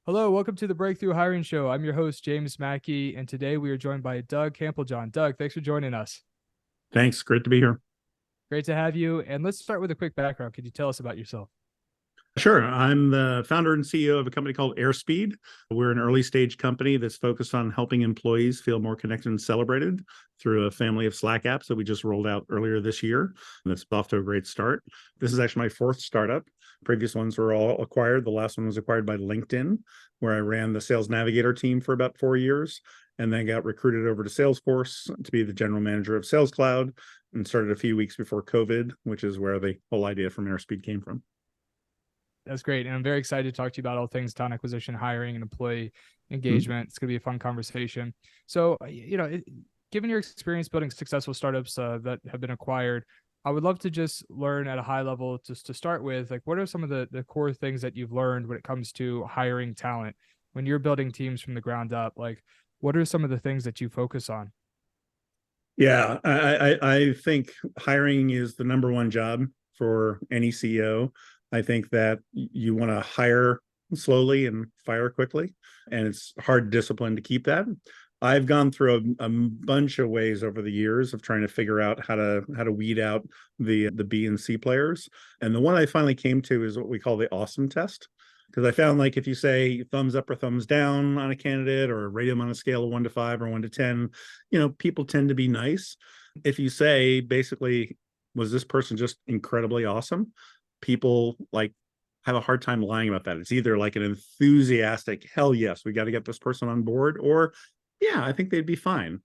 Hello, welcome to the Breakthrough Hiring Show. I'm your host, James Mackey, and today we are joined by Doug Camplejohn. Doug, thanks for joining us. Thanks. Great to be here. Great to have you. And let's start with a quick background. Could you tell us about yourself? Sure. I'm the founder and CEO of a company called Airspeed. We're an early stage company that's focused on helping employees feel more connected and celebrated through a family of Slack apps that we just rolled out earlier this year. And it's off to a great start. This is actually my fourth startup. Previous ones were all acquired. The last one was acquired by LinkedIn, where I ran the Sales Navigator team for about 4 years and then got recruited over to Salesforce to be the general manager of Sales Cloud and started a few weeks before COVID, which is where the whole idea from Airspeed came from. That's great. And I'm very excited to talk to you about all things talent acquisition, hiring, and employee engagement. It's going to be a fun conversation. So, given your experience building successful startups that have been acquired, I would love to just learn at a high level, just to start with, like, what are some of the core things that you've learned when it comes to hiring talent? When you're building teams from the ground up, like, what are some of the things that you focus on? Yeah, I think hiring is the number one job for any CEO. I think that you want to hire slowly and fire quickly, and it's hard discipline to keep that. I've gone through a bunch of ways over the years of trying to figure out how to weed out the B and C players. And the one I finally came to is what we call the awesome test. Because I found, like, if you say thumbs up or thumbs down on a candidate or rate them on a scale of 1 to 5 or 1 to 10, people tend to be nice. If you say, basically, was this person just incredibly awesome? People like have a hard time lying about that. It's either like an enthusiastic, hell yes, we got to get this person on board, or yeah, I think they'd be fine.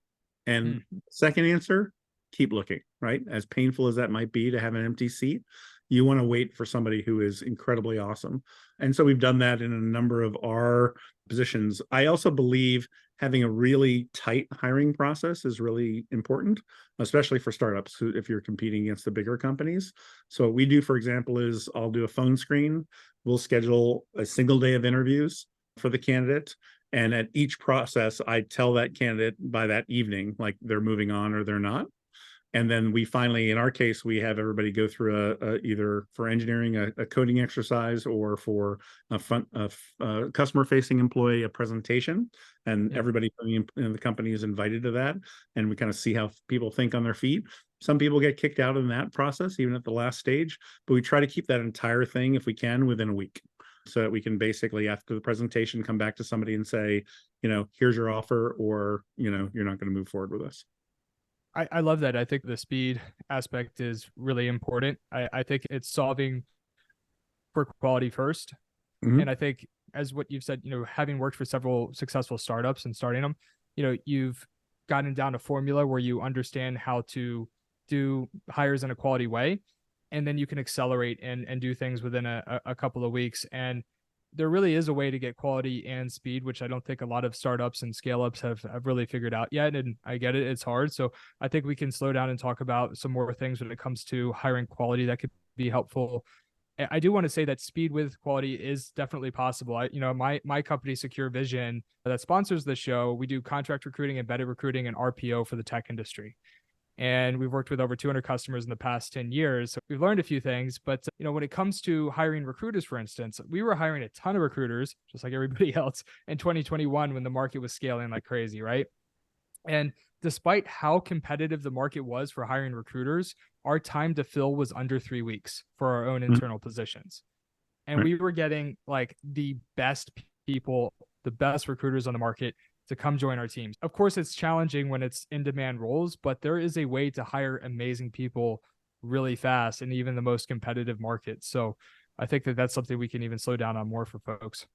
And second answer, keep looking, right? As painful as that might be to have an empty seat, you want to wait for somebody who is incredibly awesome. And so we've done that in a number of our positions. I also believe having a really tight hiring process is really important, especially for startups if you're competing against the bigger companies. So what we do, for example, is I'll do a phone screen. We'll schedule a single day of interviews for the candidate. And at each process, I tell that candidate by that evening, like, they're moving on or they're not. And then we finally, in our case, we have everybody go through either for engineering, a coding exercise, or for a customer-facing employee, a presentation. And everybody in the company is invited to that. And we kind of see how people think on their feet. Some people get kicked out in that process, even at the last stage. But we try to keep that entire thing, if we can, within a week, so that we can basically, after the presentation, come back to somebody and say, here's your offer, or, you're not going to move forward with us. I love that. I think the speed aspect is really important. I think it's solving for quality first. And I think, as what you've said, having worked for several successful startups and starting them, you've gotten down a formula where you understand how to do hires in a quality way. And then you can accelerate and do things within a couple of weeks. And there really is a way to get quality and speed, which I don't think a lot of startups and scale-ups have really figured out yet. And I get it, it's hard. So I think we can slow down and talk about some more things when it comes to hiring quality that could be helpful. I do want to say that speed with quality is definitely possible. My company, SecureVision, that sponsors the show, we do contract recruiting, embedded recruiting, and RPO for the tech industry. And we've worked with over 200 customers in the past 10 years. So we've learned a few things, but when it comes to hiring recruiters, for instance, we were hiring a ton of recruiters, just like everybody else, in 2021 when the market was scaling like crazy, right? And despite how competitive the market was for hiring recruiters, our time to fill was under 3 weeks for our own internal positions. And we were getting like the best people, the best recruiters on the market to come join our teams. Of course, it's challenging when it's in-demand roles, but there is a way to hire amazing people really fast in even the most competitive markets. So I think that that's something we can even slow down on more for folks.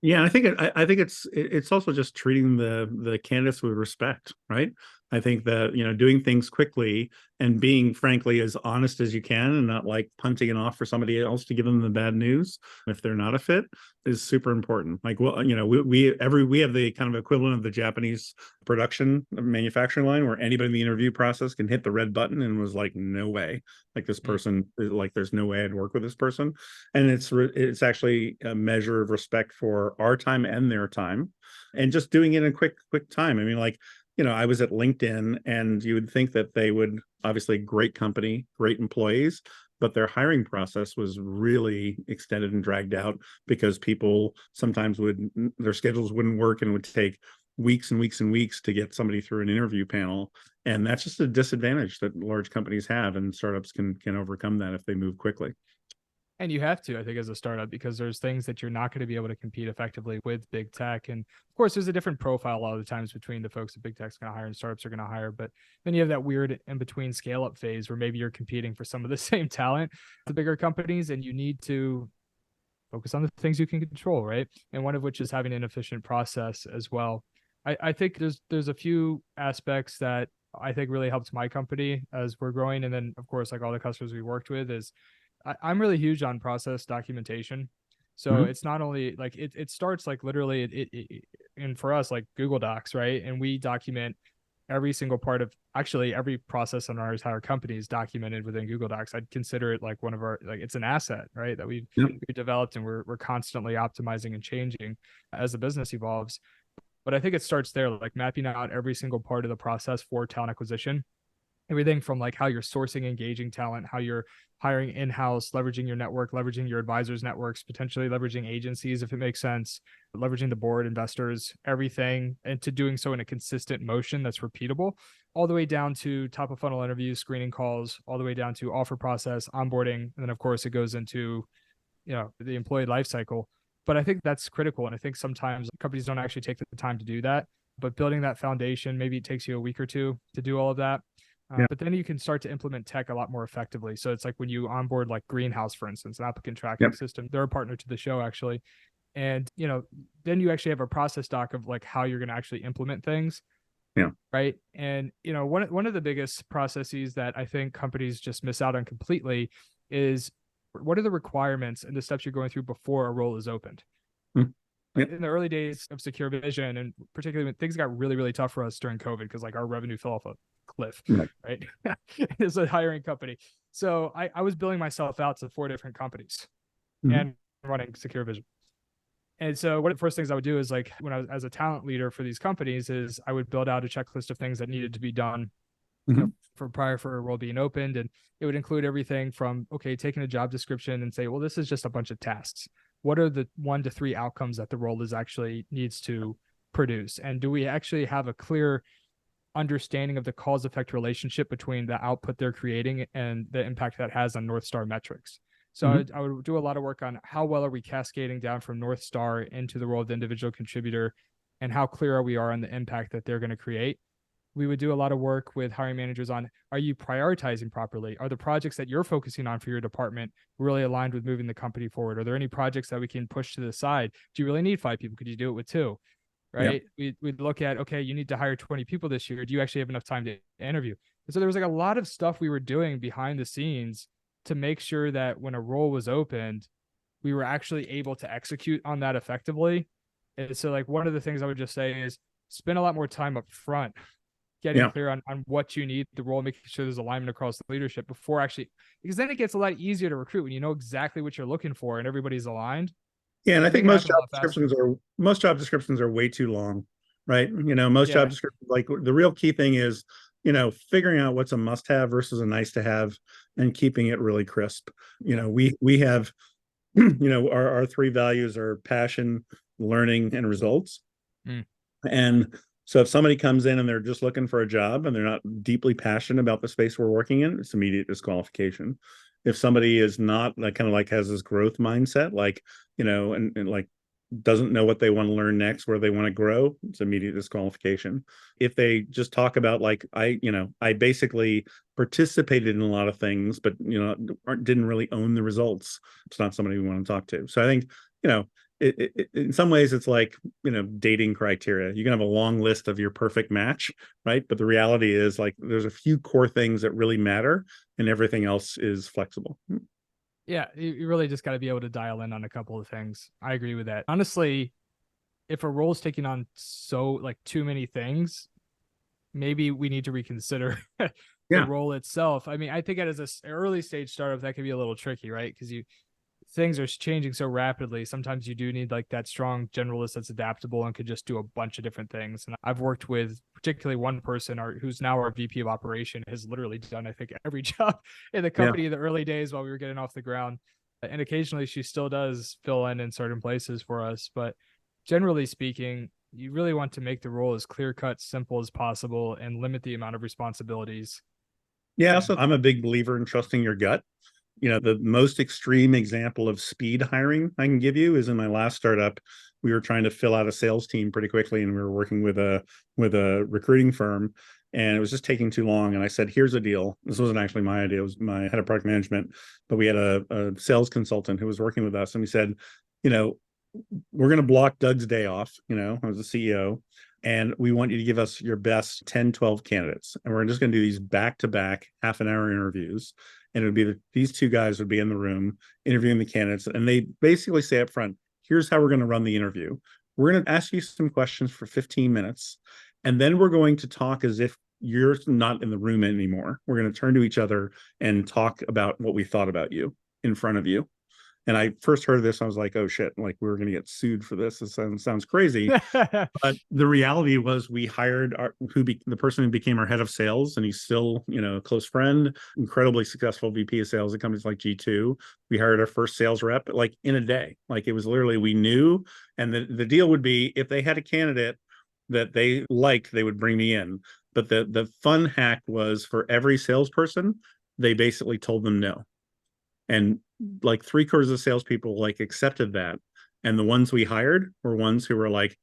Yeah, I think it's also just treating the candidates with respect, right? I think that, doing things quickly and being, frankly, as honest as you can, and not like punting it off for somebody else to give them the bad news if they're not a fit, is super important. Like, well, we have the kind of equivalent of the Japanese production manufacturing line, where anybody in the interview process can hit the red button and was like, no way, like, this person, like, there's no way I'd work with this person. And it's actually a measure of respect for our time and their time, and just doing it in a quick time. I mean, like, I was at LinkedIn, and you would think that they would, obviously, great company, great employees, but their hiring process was really extended and dragged out because people sometimes their schedules wouldn't work and would take weeks and weeks and weeks to get somebody through an interview panel. And that's just a disadvantage that large companies have, and startups can overcome that if they move quickly. And you have to, I think, as a startup, because there's things that you're not going to be able to compete effectively with big tech. And of course, there's a different profile a lot of the times between the folks that big tech's going to hire and startups are going to hire. But then you have that weird in between scale up phase where maybe you're competing for some of the same talent, the bigger companies, and you need to focus on the things you can control, right? And one of which is having an efficient process as well. I think there's a few aspects that I think really helped my company as we're growing. And then, of course, like all the customers we worked with is I'm really huge on process documentation. So it's not only like it starts like literally and for us, like Google Docs, right? And we document every single part of actually every process in our entire company is documented within Google Docs. I'd consider it like one of our, like it's an asset, right? That we've developed, and we're constantly optimizing and changing as the business evolves. But I think it starts there, like mapping out every single part of the process for talent acquisition. Everything from like how you're sourcing, engaging talent, how you're hiring in-house, leveraging your network, leveraging your advisors' networks, potentially leveraging agencies if it makes sense, leveraging the board, investors, everything, and to doing so in a consistent motion that's repeatable, all the way down to top of funnel interviews, screening calls, all the way down to offer process, onboarding, and then of course it goes into, you know, the employee life cycle. But I think that's critical. And I think sometimes companies don't actually take the time to do that. But building that foundation, maybe it takes you a week or two to do all of that. But then you can start to implement tech a lot more effectively. So it's like when you onboard like Greenhouse, for instance, an applicant tracking system, they're a partner to the show actually. And, you know, then you actually have a process doc of like how you're going to actually implement things. Yeah. Right. And, you know, one of the biggest processes that I think companies just miss out on completely is what are the requirements and the steps you're going through before a role is opened? In the early days of SecureVision, and particularly when things got really, really tough for us during COVID, because like our revenue fell off a cliff, right? It's a hiring company. So I was billing myself out to 4 different companies and running SecureVision. And so one of the first things I would do is like when I was as a talent leader for these companies is I would build out a checklist of things that needed to be done you know, for prior for a role being opened. And it would include everything from, okay, taking a job description and say, well, this is just a bunch of tasks. What are the 1 to 3 outcomes that the role is actually needs to produce? And do we actually have a clear understanding of the cause effect relationship between the output they're creating and the impact that has on North Star metrics? So I would do a lot of work on how well are we cascading down from North Star into the role of the individual contributor, and how clear are we on the impact that they're going to create. We would do a lot of work with hiring managers on, are you prioritizing properly? Are the projects that you're focusing on for your department really aligned with moving the company forward? Are there any projects that we can push to the side? Do you really need 5 people? Could you do it with 2? Right. We'd look at, okay, you need to hire 20 people this year. Do you actually have enough time to interview? And so there was like a lot of stuff we were doing behind the scenes to make sure that when a role was opened, we were actually able to execute on that effectively. And so like one of the things I would just say is spend a lot more time up front getting clear on what you need, the role, making sure there's alignment across the leadership before actually, because then it gets a lot easier to recruit when you know exactly what you're looking for and everybody's aligned. Yeah, and I think most job descriptions are way too long, right? You know, most job descriptions, like the real key thing is, you know, figuring out what's a must-have versus a nice-to-have, and keeping it really crisp. You know, we have, you know, our 3 values are passion, learning, and results. And so if somebody comes in and they're just looking for a job and they're not deeply passionate about the space we're working in, it's immediate disqualification. If somebody is not like kind of like has this growth mindset, like, you know, and like doesn't know what they want to learn next, where they want to grow, it's immediate disqualification. If they just talk about like, I basically participated in a lot of things, but, you know, didn't really own the results, it's not somebody we want to talk to. So I think, you know, in some ways it's like, you know, dating criteria. You can have a long list of your perfect match, right? But the reality is like there's a few core things that really matter and everything else is flexible. Yeah, you really just got to be able to dial in on a couple of things. I agree with that. Honestly, if a role is taking on so like too many things, maybe we need to reconsider the role itself. I mean, I think as an early stage startup, that can be a little tricky, right? Because things are changing so rapidly. Sometimes you do need like that strong generalist that's adaptable and could just do a bunch of different things. And I've worked with particularly one person who's now our VP of operation, has literally done, I think, every job in the company in the early days while we were getting off the ground. And occasionally she still does fill in certain places for us. But generally speaking, you really want to make the role as clear cut, simple as possible and limit the amount of responsibilities. Yeah. So I'm a big believer in trusting your gut. The most extreme example of speed hiring I can give you is in my last startup. We were trying to fill out a sales team pretty quickly, and we were working with a recruiting firm, and it was just taking too long. And I said, "Here's a deal." This wasn't actually my idea; it was my head of product management. But we had a sales consultant who was working with us, and we said, "We're going to block Doug's day off. I was the CEO." And we want you to give us your best 10, 12 candidates. And we're just going to do these back-to-back half-an-hour interviews. And it would be these two guys would be in the room interviewing the candidates. And they basically say up front, here's how we're going to run the interview. We're going to ask you some questions for 15 minutes. And then we're going to talk as if you're not in the room anymore. We're going to turn to each other and talk about what we thought about you in front of you. And I first heard of this, I was like, oh shit, like we were going to get sued for this. This sounds crazy. But the reality was we hired the person who became our head of sales, and he's still, a close friend, incredibly successful VP of sales at companies like G2. We hired our first sales rep like in a day. Like it was literally, we knew. And the deal would be if they had a candidate that they liked, they would bring me in. But the fun hack was for every salesperson, they basically told them no. And like 3/4 of the salespeople like accepted that. And the ones we hired were ones who were like,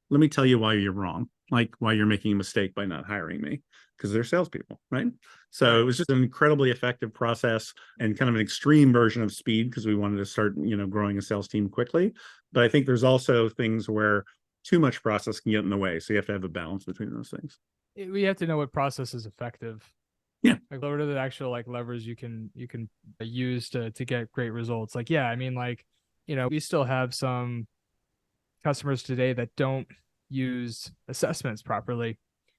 let me tell you why you're wrong, like why you're making a mistake by not hiring me, because they're salespeople, right? So it was just an incredibly effective process and kind of an extreme version of speed because we wanted to start, growing a sales team quickly. But I think there's also things where too much process can get in the way. So you have to have a balance between those things. We have to know what process is effective. Yeah. Like what are the actual like levers you can use to get great results? Like, yeah, I mean, like, we still have some customers today that don't use assessments properly.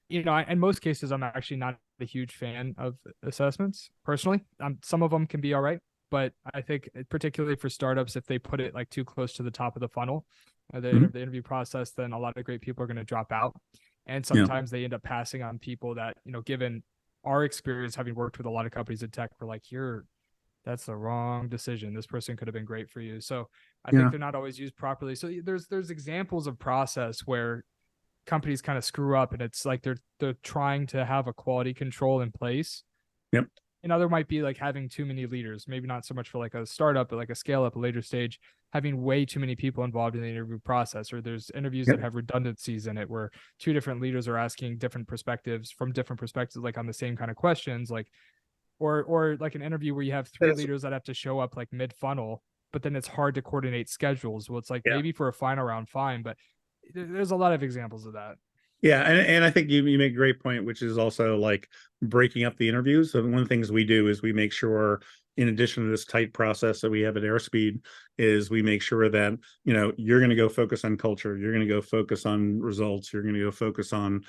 In most cases, I'm actually not a huge fan of assessments personally. Some of them can be all right, but I think particularly for startups, if they put it like too close to the top of the funnel, the interview process, then a lot of great people are going to drop out. And sometimes they end up passing on people that, given our experience having worked with a lot of companies in tech, we're like, that's the wrong decision. This person could have been great for you. So I think they're not always used properly. So there's examples of process where companies kind of screw up, and it's like they're trying to have a quality control in place. Yep. Another might be like having too many leaders, maybe not so much for like a startup, but like a scale up, a later stage, having way too many people involved in the interview process, or there's interviews that have redundancies in it where two different leaders are asking different perspectives, like on the same kind of questions, like, or like an interview where you have three leaders that have to show up like mid funnel, but then it's hard to coordinate schedules. Well, it's like maybe for a final round, fine, but there's a lot of examples of that. Yeah, and I think you make a great point, which is also like breaking up the interviews. So one of the things we do is we make sure, in addition to this tight process that we have at Airspeed, is we make sure that, you're going to go focus on culture, you're going to go focus on results, you're going to go focus on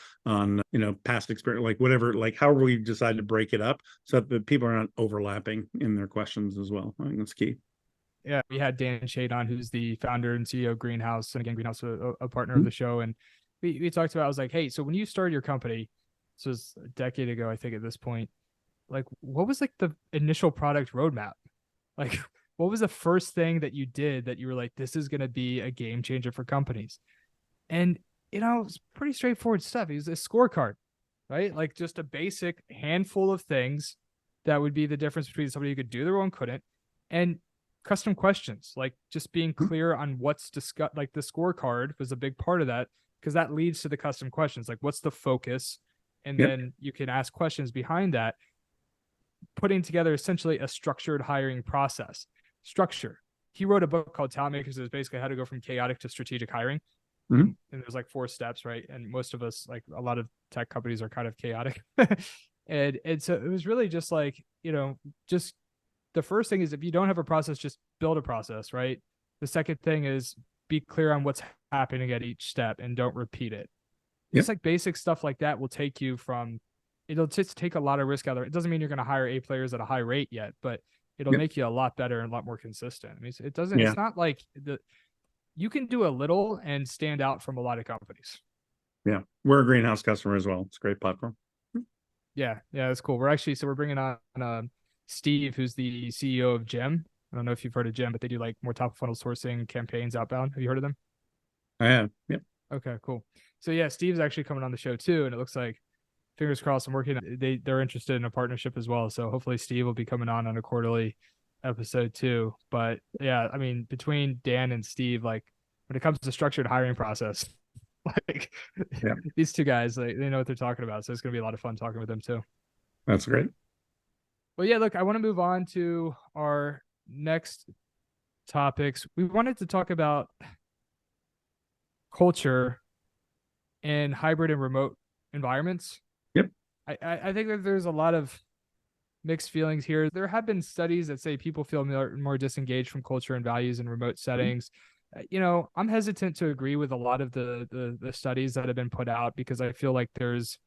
past experience, like whatever, like however we decide to break it up so that people are not overlapping in their questions as well. I think that's key. Yeah, we had Dan Shade on, who's the founder and CEO of Greenhouse, and again, Greenhouse, a partner of the show, and we talked about, I was like, hey, so when you started your company, this was a decade ago, I think at this point, like what was like the initial product roadmap? Like what was the first thing that you did that you were like, this is going to be a game changer for companies? And, it's pretty straightforward stuff. It was a scorecard, right? Like just a basic handful of things that would be the difference between somebody who could do their own, couldn't, and custom questions, like just being clear on what's discussed. Like the scorecard was a big part of that, because that leads to the custom questions, like what's the focus, and then you can ask questions behind that, putting together essentially a structured hiring process. Structure. He wrote a book called Talent Makers. It's basically how to go from chaotic to strategic hiring. And there's like 4 steps, right? And most of us, like a lot of tech companies, are kind of chaotic. and so it was really just like, just the first thing is, if you don't have a process, just build a process, right? The second thing is be clear on what's happening at each step and don't repeat it. It's like basic stuff like that will take you from, it'll just take a lot of risk out of it. It doesn't mean you're going to hire A players at a high rate yet, but it'll make you a lot better and a lot more consistent. I mean, it doesn't, Yeah. it's not like you can do a little and stand out from a lot of companies. Yeah. We're a greenhouse customer as well. It's a great platform. Yeah. Yeah. That's cool. We're bringing on Steve, who's the CEO of Gem. I don't know if you've heard of Gem, but they do like more top of funnel sourcing campaigns outbound. Have you heard of them? I have. Yep. Okay, cool. So yeah, Steve's actually coming on the show too, and it looks like, fingers crossed, I'm working. They're interested in a partnership as well. So hopefully Steve will be coming on a quarterly episode too. But yeah, I mean, between Dan and Steve, like when it comes to structured hiring process, like these two guys, like they know what they're talking about. So it's gonna be a lot of fun talking with them too. That's great. Well, yeah, look, I want to move on to our next topics. We wanted to talk about culture in hybrid and remote environments. Yep. I think that there's a lot of mixed feelings here. There have been studies that say people feel more disengaged from culture and values in remote settings. You know, I'm hesitant to agree with a lot of the studies that have been put out because I feel like there's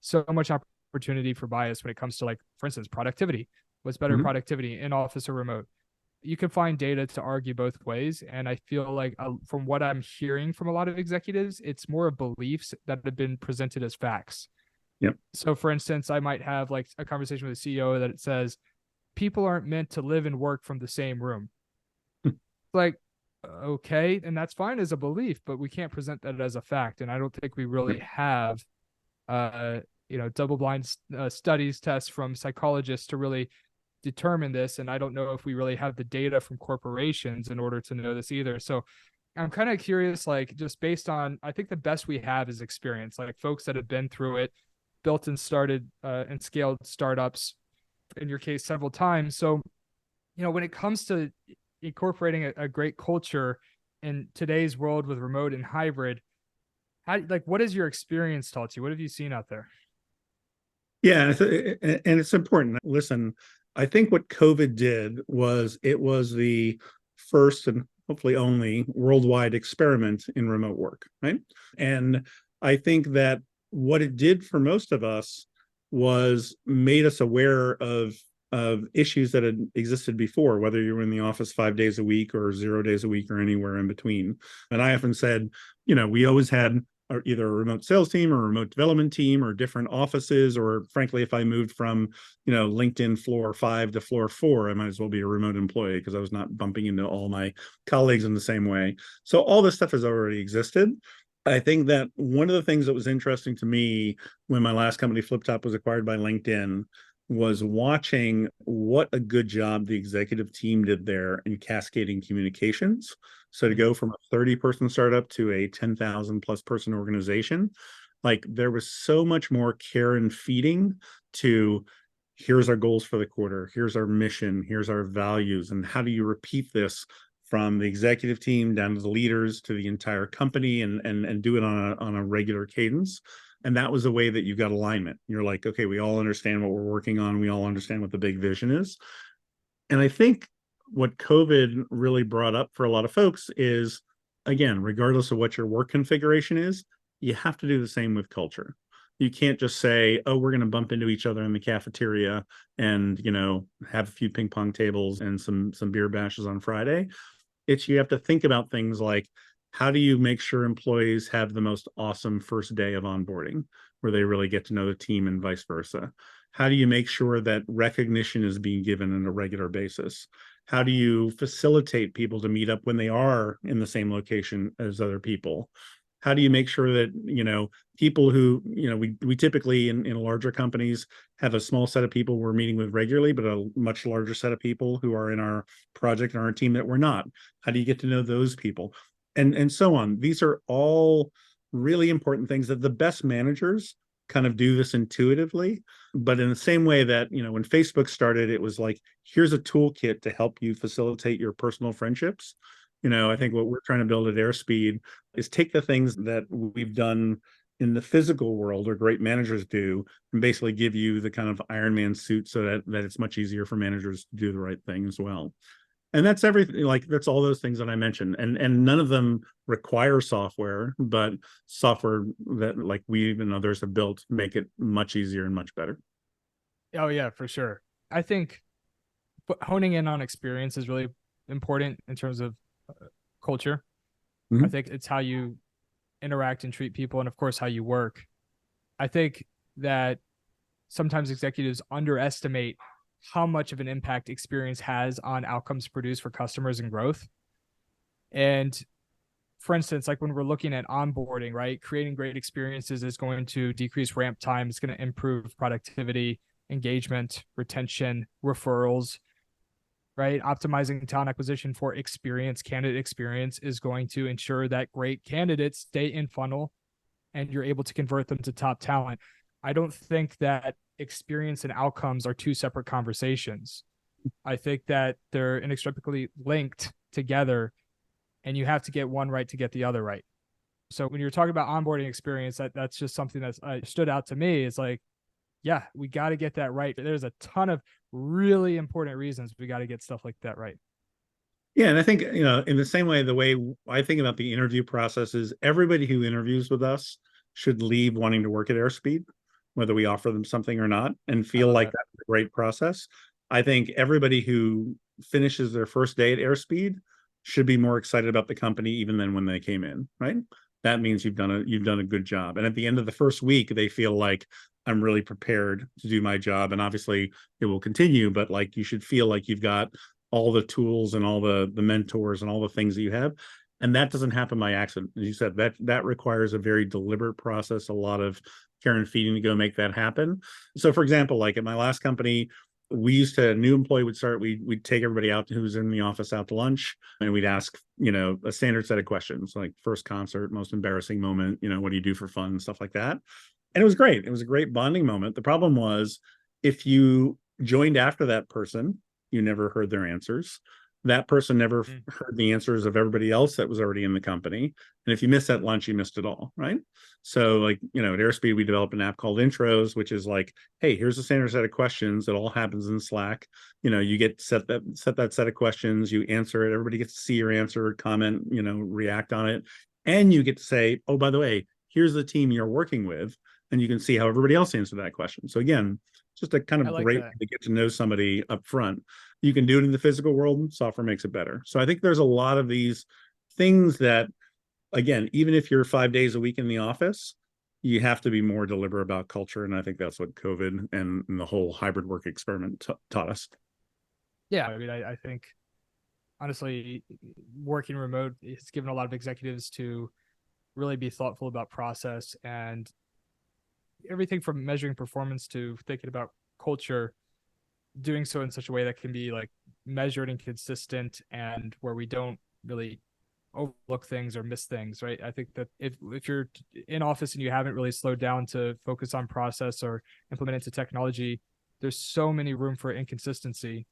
so much opportunity for bias when it comes to, like, for instance, productivity. What's better productivity, in office or remote? You can find data to argue both ways. And I feel like from what I'm hearing from a lot of executives, it's more of beliefs that have been presented as facts. Yep. So for instance, I might have like a conversation with a CEO that it says, people aren't meant to live and work from the same room. Like, okay, and that's fine as a belief, but we can't present that as a fact. And I don't think we really have, double blind studies, tests from psychologists to really determine this. And I don't know if we really have the data from corporations in order to know this either. So I'm kind of curious, like, just based on, I think the best we have is experience, like folks that have been through it, built and started and scaled startups, in your case, several times. So, you know, when it comes to incorporating a great culture in today's world with remote and hybrid, what has your experience taught you? What have you seen out there? Yeah, and it's important. Listen, I think what COVID did was it was the first and hopefully only worldwide experiment in remote work, right? And I think that what it did for most of us was made us aware of issues that had existed before, whether you were in the office 5 days a week or 0 days a week or anywhere in between. And I often said, you know, we always had either a remote sales team or a remote development team or different offices, or frankly, if I moved from, you know, LinkedIn floor 5 to floor 4, I might as well be a remote employee because I was not bumping into all my colleagues in the same way. So all this stuff has already existed. I think that one of the things that was interesting to me when my last company, FlipTop, was acquired by LinkedIn was watching what a good job the executive team did there in cascading communications. So to go from a 30-person startup to a 10,000 plus person organization, like there was so much more care and feeding to, here's our goals for the quarter, here's our mission, here's our values, and how do you repeat this from the executive team down to the leaders to the entire company and do it on a regular cadence. And that was the way that you got alignment. You're like, okay, we all understand what we're working on. We all understand what the big vision is. And I think what COVID really brought up for a lot of folks is, again, regardless of what your work configuration is, you have to do the same with culture. You can't just say, oh, we're going to bump into each other in the cafeteria and, you know, have a few ping pong tables and some beer bashes on Friday. It's, you have to think about things like, how do you make sure employees have the most awesome first day of onboarding where they really get to know the team and vice versa? How do you make sure that recognition is being given on a regular basis? How do you facilitate people to meet up when they are in the same location as other people? How do you make sure that, you know, people who, you know, we typically in larger companies have a small set of people we're meeting with regularly, but a much larger set of people who are in our project and our team that we're not. How do you get to know those people? And so on. These are all really important things that the best managers kind of do this intuitively. But in the same way that, you know, when Facebook started, it was like, here's a toolkit to help you facilitate your personal friendships. You know, I think what we're trying to build at Airspeed is take the things that we've done in the physical world, or great managers do, and basically give you the kind of Iron Man suit so that it's much easier for managers to do the right thing as well. And that's everything, like that's all those things that I mentioned. And none of them require software, but software that like we and others have built make it much easier and much better. Oh yeah, for sure. I think but honing in on experience is really important in terms of culture. I Mhm. think it's how you interact and treat people, and of course, how you work. I think that sometimes executives underestimate how much of an impact experience has on outcomes produced for customers and growth. And for instance, like when we're looking at onboarding, right? Creating great experiences is going to decrease ramp time. It's going to improve productivity, engagement, retention, referrals, right? Optimizing talent acquisition for experience, candidate experience is going to ensure that great candidates stay in funnel and you're able to convert them to top talent. I don't think that experience and outcomes are two separate conversations. I think that they're inextricably linked together, and you have to get one right to get the other right. So when you're talking about onboarding experience, that's just something that's stood out to me. It's like, yeah, we got to get that right. There's a ton of really important reasons we got to get stuff like that right. Yeah, and I think, in the same way, the way I think about the interview process is everybody who interviews with us should leave wanting to work at Airspeed, whether we offer them something or not, and I feel love like that. that's a great process. I think everybody who finishes their first day at Airspeed should be more excited about the company even than when they came in, right? That means you've done a good job. And at the end of the first week, they feel like I'm really prepared to do my job. And obviously it will continue, but like you should feel like you've got all the tools and all the mentors and all the things that you have, and that doesn't happen by accident. As you said, that requires a very deliberate process, a lot of care and feeding to go make that happen. So for example, like at my last company, we used to, a new employee would start, we'd take everybody out who was in the office out to lunch, and we'd ask a standard set of questions like first concert, most embarrassing moment, what do you do for fun, stuff like that. And it was great. It was a great bonding moment. The problem was, if you joined after that person, you never heard their answers. That person never heard the answers of everybody else that was already in the company. And if you missed that lunch, you missed it all, right? So like, at Airspeed, we developed an app called Intros, which is like, hey, here's a standard set of questions. It all happens in Slack. You get set that set of questions, you answer it. Everybody gets to see your answer, comment, react on it. And you get to say, oh, by the way, here's the team you're working with. And you can see how everybody else answered that question. So again, just a kind I of like great that. way to get to know somebody up front. You can do it in the physical world. Software makes it better. So I think there's a lot of these things that, again, even if you're 5 days a week in the office, you have to be more deliberate about culture. And I think that's what COVID and the whole hybrid work experiment taught us. Yeah. I mean, I think honestly, working remote has given a lot of executives to really be thoughtful about process and everything from measuring performance to thinking about culture, doing so in such a way that can be like measured and consistent and where we don't really overlook things or miss things, right? I think that if you're in office and you haven't really slowed down to focus on process or implement into technology, there's so many room for inconsistency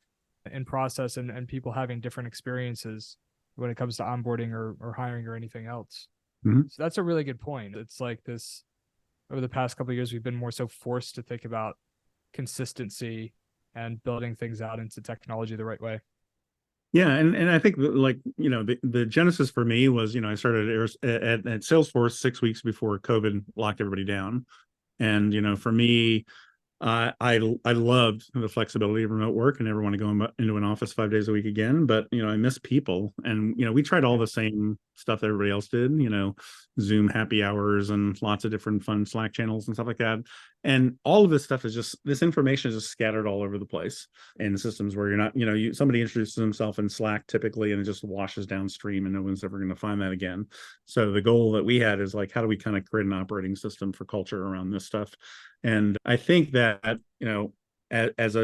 in process and people having different experiences when it comes to onboarding or hiring or anything else. Mm-hmm. So that's a really good point. It's like this over the past couple of years, we've been more so forced to think about consistency and building things out into technology the right way. Yeah, and I think like the genesis for me was I started at Salesforce 6 weeks before COVID locked everybody down, and for me, I loved the flexibility of remote work and never want to go into an office 5 days a week again. But I miss people, and we tried all the same stuff that everybody else did. Zoom happy hours and lots of different fun Slack channels and stuff like that. And all of this stuff is just, this information is just scattered all over the place in systems where you're not, somebody introduces himself in Slack typically and it just washes downstream and no one's ever going to find that again. So the goal that we had is like, how do we kind of create an operating system for culture around this stuff? And I think that, as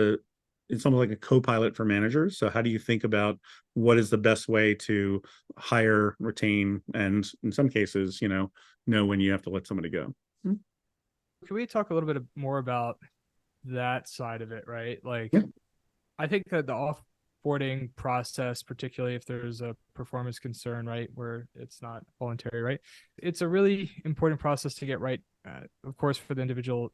it's almost like a co-pilot for managers. So how do you think about what is the best way to hire, retain, and in some cases, know when you have to let somebody go? Can we talk a little bit more about that side of it, right? Like, Yeah. I think that the offboarding process, particularly if there's a performance concern, right, where it's not voluntary, right? It's a really important process to get right, of course, for the individual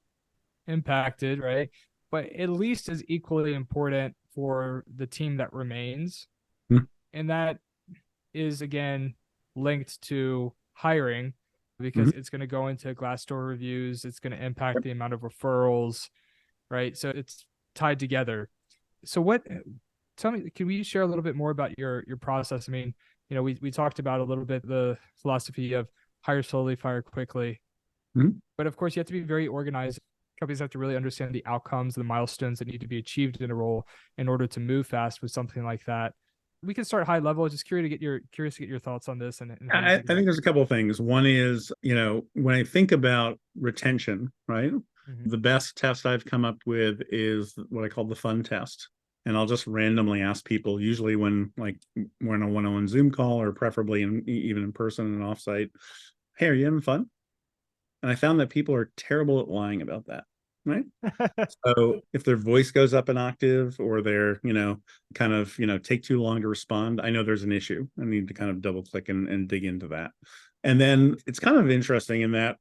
impacted, right? But at least as equally important for the team that remains. Mhm. And that is, again, linked to hiring because Mhm. it's going to go into Glassdoor reviews. It's going to impact the amount of referrals, right? So it's tied together. So tell me, can we share a little bit more about your process? I mean, we talked about a little bit the philosophy of hire slowly, fire quickly. Mhm. But of course, you have to be very organized. Companies have to really understand the outcomes, the milestones that need to be achieved in a role in order to move fast with something like that. We can start high level. Just curious to get your thoughts on this and how you I think think about there's a couple of things. One is, when I think about retention, right? it. Mm-hmm. The best test I've come up with is what I call the fun test. And I'll just randomly ask people, usually when we're on a one-on-one Zoom call or preferably even in person and offsite, hey, are you having fun? And I found that people are terrible at lying about that, right? So if their voice goes up an octave or they're, kind of, take too long to respond, I know there's an issue. I need to kind of double click and dig into that. And then it's kind of interesting in that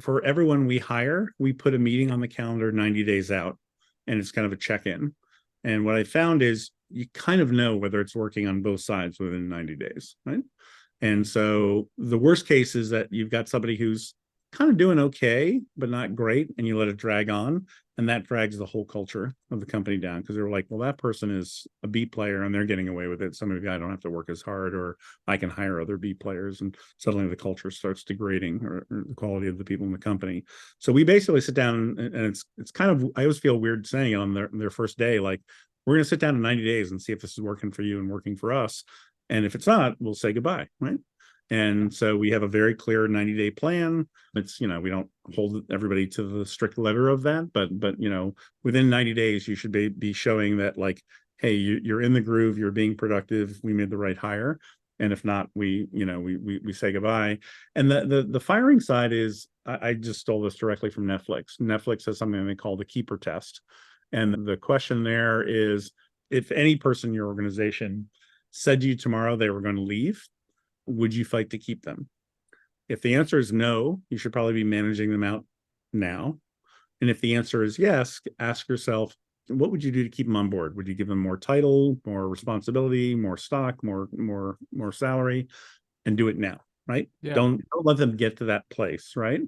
for everyone we hire, we put a meeting on the calendar 90 days out, and it's kind of a check-in. And what I found is you kind of know whether it's working on both sides within 90 days, right? And so the worst case is that you've got somebody who's kind of doing okay, but not great, and you let it drag on, and that drags the whole culture of the company down because they're like, well, that person is a B player and they're getting away with it. So maybe I don't have to work as hard, or I can hire other B players, and suddenly the culture starts degrading, or the quality of the people in the company. So we basically sit down, and it's kind of, I always feel weird saying it on their first day, like, we're going to sit down in 90 days and see if this is working for you and working for us. And if it's not, we'll say goodbye, right? And so we have a very clear 90-day plan. It's, we don't hold everybody to the strict letter of that, but within 90 days, you should be showing that, like, hey, you're in the groove, you're being productive, we made the right hire. And if not, we say goodbye. And the firing side is, I just stole this directly from Netflix. Netflix has something they call the keeper test. And the question there is, if any person in your organization said to you tomorrow they were going to leave, would you fight to keep them? If the answer is no, you should probably be managing them out now. And if the answer is yes, ask yourself, what would you do to keep them on board? Would you give them more title, more responsibility, more stock, more salary, and do it now, right? Yeah. Don't let them get to that place, right?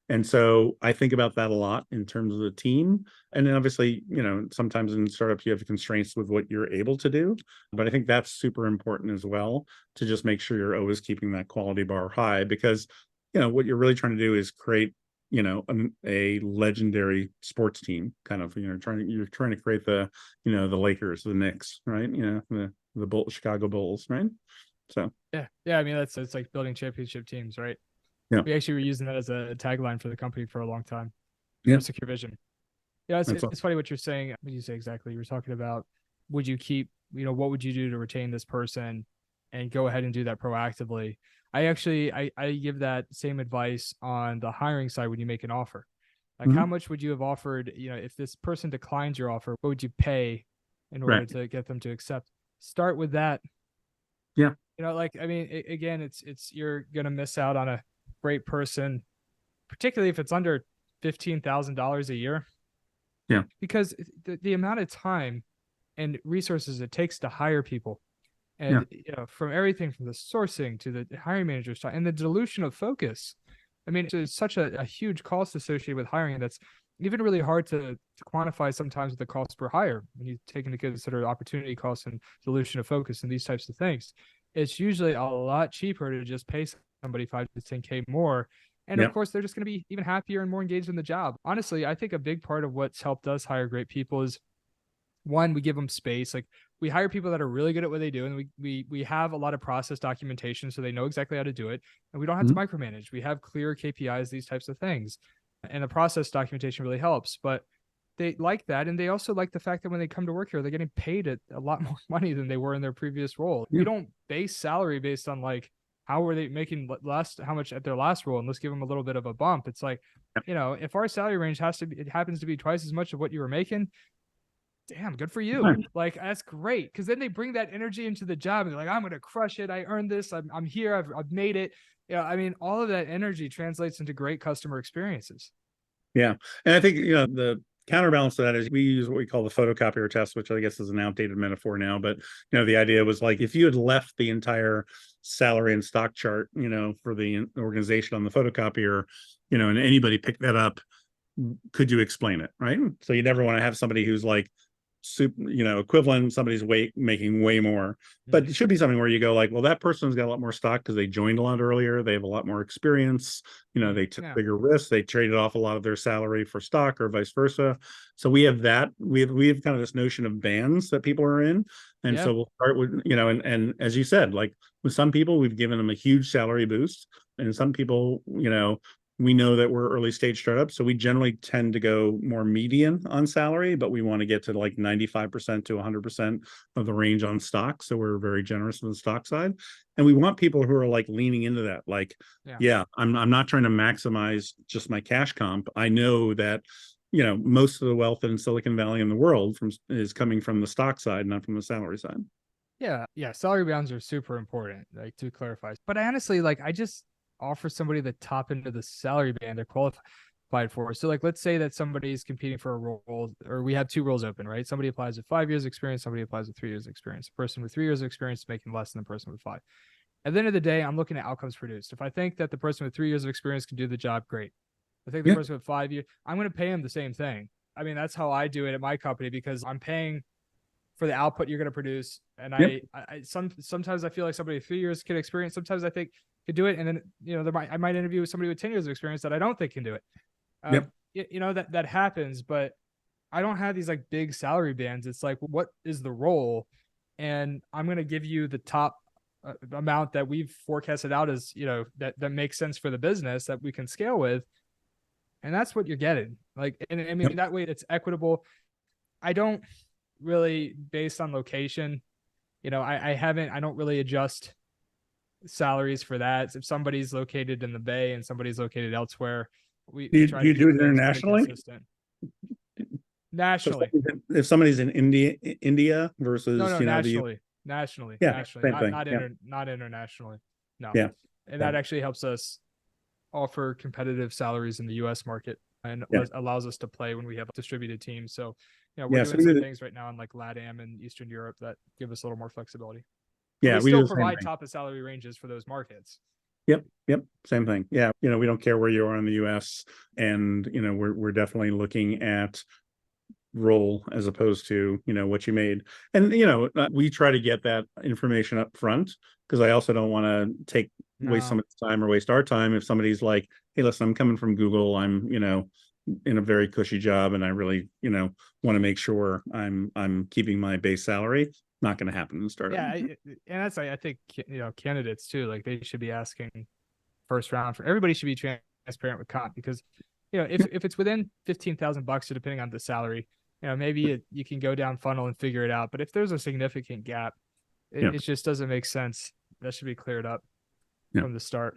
And so I think about that a lot in terms of the team. And then obviously, sometimes in startups, you have constraints with what you're able to do. But I think that's super important as well, to just make sure you're always keeping that quality bar high, because, what you're really trying to do is create, a legendary sports team, kind of, you're trying to create the, the Lakers, the Knicks, right? The Chicago Bulls, right? So, Yeah. I mean, it's like building championship teams, right? yeah. We actually were using that as a tagline for the company for a long time. Yeah. For SecureVision. Yeah, it's funny what you're saying. What did you say exactly? You were talking about, would you keep, what would you do to retain this person, and go ahead and do that proactively. I give that same advice on the hiring side when you make an offer. Like, how much would you have offered, if this person declines your offer, what would you pay in order to get them to accept? Start with that. Yeah. I mean, again, it's you're going to miss out on a great person, particularly if it's under $15,000 a year. Yeah. Because the amount of time and resources it takes to hire people, and from everything from the sourcing to the hiring manager's time and the dilution of focus. I mean, it's such a huge cost associated with hiring that's even really hard to quantify sometimes with the cost per hire when you take into consider opportunity costs and dilution of focus and these types of things. It's usually a lot cheaper to just pay somebody 5 to 10K more. And of course, they're just going to be even happier and more engaged in the job. Honestly, I think a big part of what's helped us hire great people is, one, we give them space. Like, we hire people that are really good at what they do, and we have a lot of process documentation so they know exactly how to do it, and we don't have to micromanage. We have clear KPIs, these types of things, and the process documentation really helps. But they like that, and they also like the fact that when they come to work here, they're getting paid a lot more money than they were in their previous role. We don't base salary based on, like, how were they making how much at their last role, and let's give them a little bit of a bump. It's like, if our salary range happens to be twice as much of what you were making, damn, good for you. Like, that's great. Cause then they bring that energy into the job and they're like, I'm going to crush it. I earned this. I'm here. I've made it. I mean, all of that energy translates into great customer experiences. Yeah. And I think, the counterbalance to that is we use what we call the photocopier test, which I guess is an outdated metaphor now. But, the idea was, like, if you had left the entire salary and stock chart, for the organization on the photocopier, and anybody picked that up, could you explain it? Right. So you never want to have somebody who's like equivalent. Somebody's making way more, but it should be something where you go like, well, that person's got a lot more stock because they joined a lot earlier. They have a lot more experience. They took bigger risks. They traded off a lot of their salary for stock or vice versa. So we have that. We have kind of this notion of bands that people are in. And so we'll start with, and as you said, like with some people, we've given them a huge salary boost. And some people, we know that we're early stage startups. So we generally tend to go more median on salary, but we want to get to like 95% to 100% of the range on stock. So we're very generous on the stock side. And we want people who are like leaning into that. Like, I'm not trying to maximize just my cash comp. I know that most of the wealth in Silicon Valley in the world is coming from the stock side, not from the salary side. Yeah. Salary bands are super important, like to clarify. But I honestly, I just offer somebody the top end of the salary band they're qualified for. So like, let's say that somebody's competing for a role, or we have two roles open, right? Somebody applies with 5 years experience, somebody applies with 3 years experience. The person with 3 years experience is making less than the person with 5. At the end of the day, I'm looking at outcomes produced. If I think that the person with 3 years of experience can do the job, great. I think the person with 5 years, I'm going to pay him the same thing. I mean, that's how I do it at my company, because I'm paying for the output you're going to produce. And sometimes I feel like somebody with 3 years can experience. Sometimes I think could do it. And then, I might interview with somebody with 10 years of experience that I don't think can do it. That happens, but I don't have these like big salary bands. It's like, what is the role? And I'm going to give you the top amount that we've forecasted out as, that makes sense for the business that we can scale with. And that's what you're getting. Like, and I mean, that way it's equitable. I don't really, based on location, I don't really adjust salaries for that. If somebody's located in the Bay and somebody's located elsewhere, we try to do it internationally. Nationally. So if somebody's in India versus nationally, not internationally. No. Yeah. And that actually helps us offer competitive salaries in the US market, and allows us to play when we have distributed teams. So, we're doing some things right now in like LATAM and Eastern Europe that give us a little more flexibility. But we still provide top of salary ranges for those markets. Yep. Same thing. Yeah. We don't care where you are in the US, and, we're definitely looking at role as opposed to, what you made. And, we try to get that information up front, because I also don't want to waste somebody's time or waste our time. If somebody's like, hey, listen, I'm coming from Google, I'm, in a very cushy job, and I really, want to make sure I'm keeping my base salary. Not going to happen in startup. Yeah. And that's, I think, candidates too, like they should be asking first round everybody should be transparent with comp, because, if it's within $15,000 or depending on the salary, maybe you can go down funnel and figure it out. But if there's a significant gap, it just doesn't make sense. That should be cleared up from the start.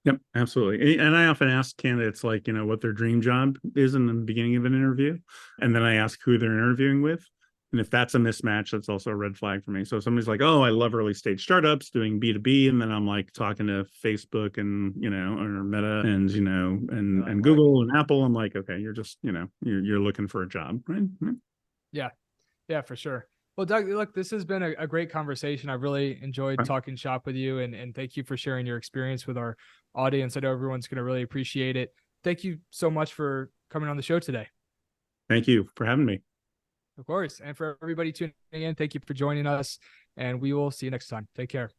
Yep, absolutely. And I often ask candidates what their dream job is in the beginning of an interview. And then I ask who they're interviewing with. And if that's a mismatch, that's also a red flag for me. So if somebody's like, oh, I love early stage startups doing B2B. And then I'm like talking to Facebook and, or Meta and, and Google and Apple. I'm like, okay, you're just, you're looking for a job, right? Yeah, for sure. Well, Doug, look, this has been a great conversation. I really enjoyed talking shop with you, and thank you for sharing your experience with our audience. I know everyone's going to really appreciate it. Thank you so much for coming on the show today. Thank you for having me. Of course. And for everybody tuning in, thank you for joining us, and we will see you next time. Take care.